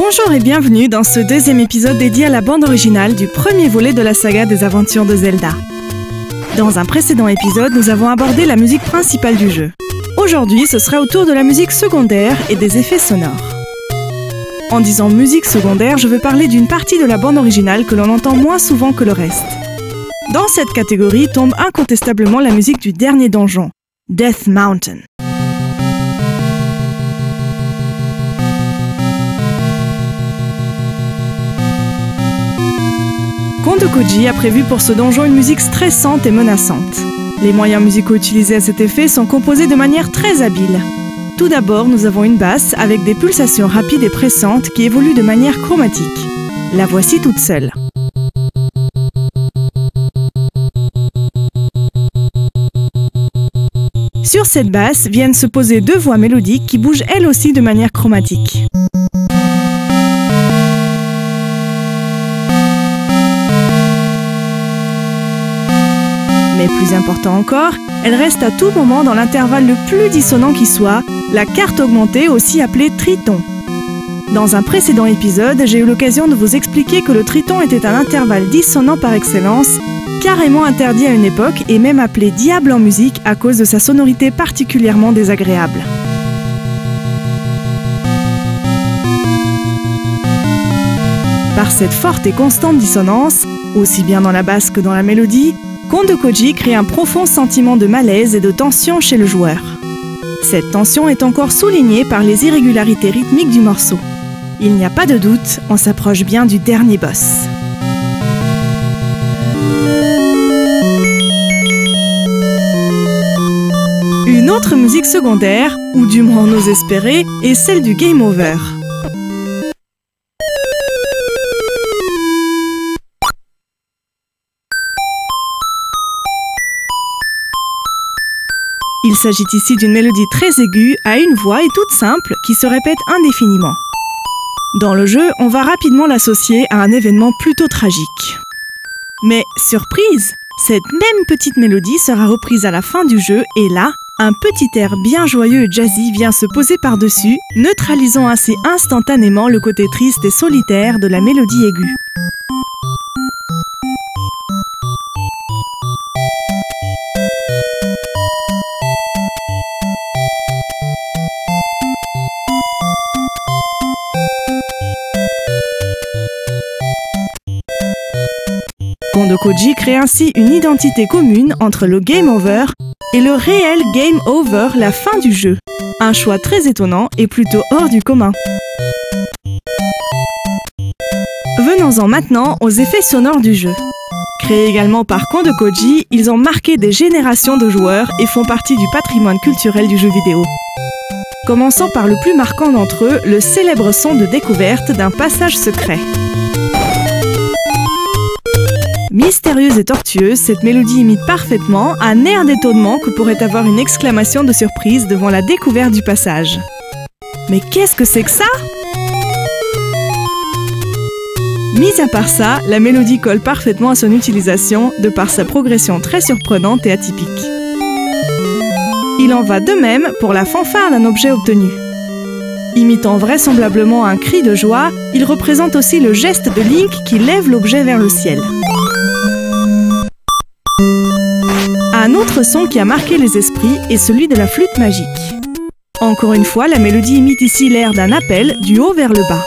Bonjour et bienvenue dans ce deuxième épisode dédié à la bande originale du premier volet de la saga des aventures de Zelda. Dans un précédent épisode, nous avons abordé la musique principale du jeu. Aujourd'hui, ce sera au tour de la musique secondaire et des effets sonores. En disant musique secondaire, je veux parler d'une partie de la bande originale que l'on entend moins souvent que le reste. Dans cette catégorie tombe incontestablement la musique du dernier donjon, Death Mountain. Kondo Koji a prévu pour ce donjon une musique stressante et menaçante. Les moyens musicaux utilisés à cet effet sont composés de manière très habile. Tout d'abord, nous avons une basse avec des pulsations rapides et pressantes qui évoluent de manière chromatique. La voici toute seule. Sur cette basse viennent se poser deux voix mélodiques qui bougent elles aussi de manière chromatique. Mais plus important encore, elle reste à tout moment dans l'intervalle le plus dissonant qui soit, la quarte augmentée aussi appelée triton. Dans un précédent épisode, j'ai eu l'occasion de vous expliquer que le triton était un intervalle dissonant par excellence, carrément interdit à une époque et même appelé diable en musique à cause de sa sonorité particulièrement désagréable. Par cette forte et constante dissonance, aussi bien dans la basse que dans la mélodie, Kondo Koji crée un profond sentiment de malaise et de tension chez le joueur. Cette tension est encore soulignée par les irrégularités rythmiques du morceau. Il n'y a pas de doute, on s'approche bien du dernier boss. Une autre musique secondaire, ou du moins on ose espérer, est celle du Game Over. Il s'agit ici d'une mélodie très aiguë, à une voix et toute simple, qui se répète indéfiniment. Dans le jeu, on va rapidement l'associer à un événement plutôt tragique. Mais, surprise, cette même petite mélodie sera reprise à la fin du jeu, et là, un petit air bien joyeux et jazzy vient se poser par-dessus, neutralisant ainsi instantanément le côté triste et solitaire de la mélodie aiguë. Kondo Koji crée ainsi une identité commune entre le Game Over et le réel Game Over, la fin du jeu. Un choix très étonnant et plutôt hors du commun. Venons-en maintenant aux effets sonores du jeu. Créés également par Kondo Koji, ils ont marqué des générations de joueurs et font partie du patrimoine culturel du jeu vidéo. Commençons par le plus marquant d'entre eux, le célèbre son de découverte d'un passage secret. Mystérieuse et tortueuse, cette mélodie imite parfaitement un air d'étonnement que pourrait avoir une exclamation de surprise devant la découverte du passage. Mais qu'est-ce que c'est que ça ? Mis à part ça, la mélodie colle parfaitement à son utilisation de par sa progression très surprenante et atypique. Il en va de même pour la fanfare d'un objet obtenu. Imitant vraisemblablement un cri de joie, il représente aussi le geste de Link qui lève l'objet vers le ciel. Un autre son qui a marqué les esprits est celui de la flûte magique. Encore une fois, la mélodie imite ici l'air d'un appel du haut vers le bas.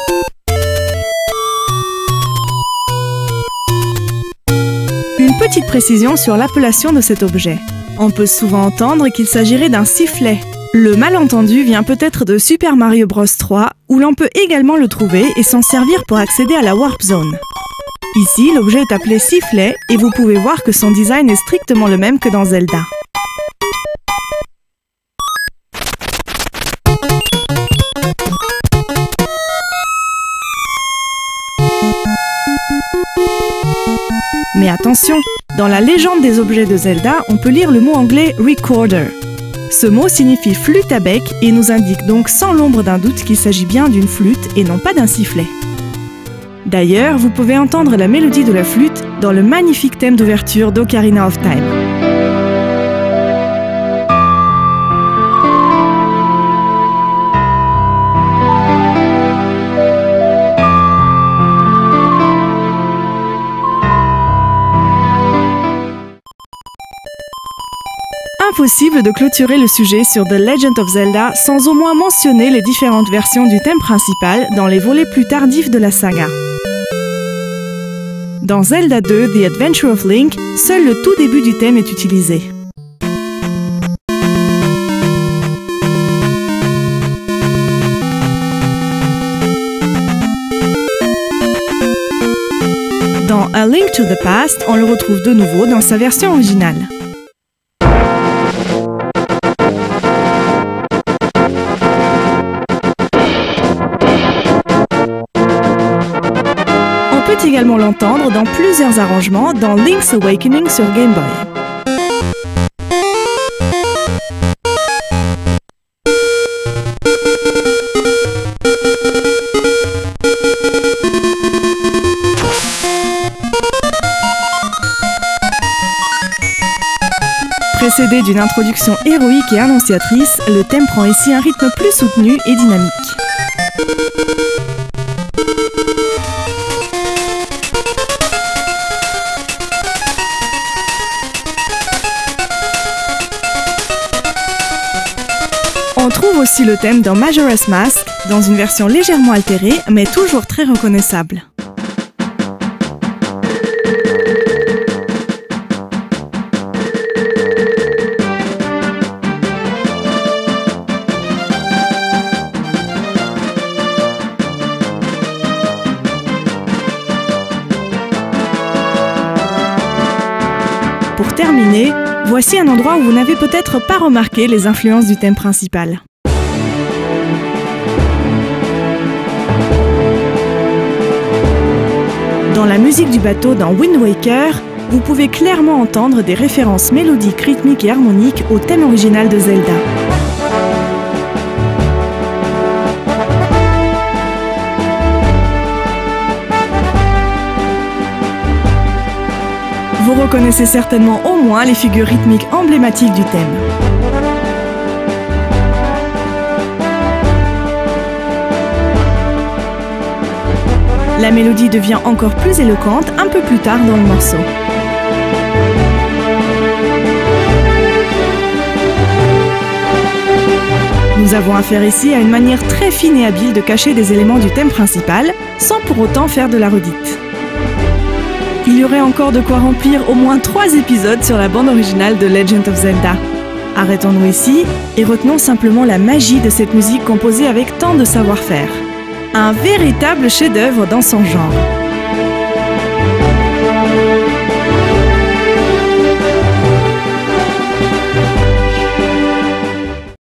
Une petite précision sur l'appellation de cet objet. On peut souvent entendre qu'il s'agirait d'un sifflet. Le malentendu vient peut-être de Super Mario Bros 3, où l'on peut également le trouver et s'en servir pour accéder à la Warp Zone. Ici, l'objet est appelé sifflet et vous pouvez voir que son design est strictement le même que dans Zelda. Mais attention, dans la légende des objets de Zelda, on peut lire le mot anglais « recorder ». Ce mot signifie flûte à bec et nous indique donc sans l'ombre d'un doute qu'il s'agit bien d'une flûte et non pas d'un sifflet. D'ailleurs, vous pouvez entendre la mélodie de la flûte dans le magnifique thème d'ouverture d'Ocarina of Time. impossible de clôturer le sujet sur The Legend of Zelda sans au moins mentionner les différentes versions du thème principal dans les volets plus tardifs de la saga. Dans Zelda 2, The Adventure of Link, seul le tout début du thème est utilisé. Dans A Link to the Past, on le retrouve de nouveau dans sa version originale. On peut également l'entendre dans plusieurs arrangements dans Link's Awakening sur Game Boy. Précédé d'une introduction héroïque et annonciatrice, le thème prend ici un rythme plus soutenu et dynamique. On trouve aussi le thème dans Majora's Mask, dans une version légèrement altérée, mais toujours très reconnaissable. Pour terminer, voici un endroit où vous n'avez peut-être pas remarqué les influences du thème principal. Dans la musique du bateau dans Wind Waker, vous pouvez clairement entendre des références mélodiques, rythmiques et harmoniques au thème original de Zelda. Vous reconnaissez certainement au moins les figures rythmiques emblématiques du thème. La mélodie devient encore plus éloquente un peu plus tard dans le morceau. Nous avons affaire ici à une manière très fine et habile de cacher des éléments du thème principal, sans pour autant faire de la redite. Il y aurait encore de quoi remplir au moins 3 épisodes sur la bande originale de Legend of Zelda. Arrêtons-nous ici et retenons simplement la magie de cette musique composée avec tant de savoir-faire. Un véritable chef-d'œuvre dans son genre.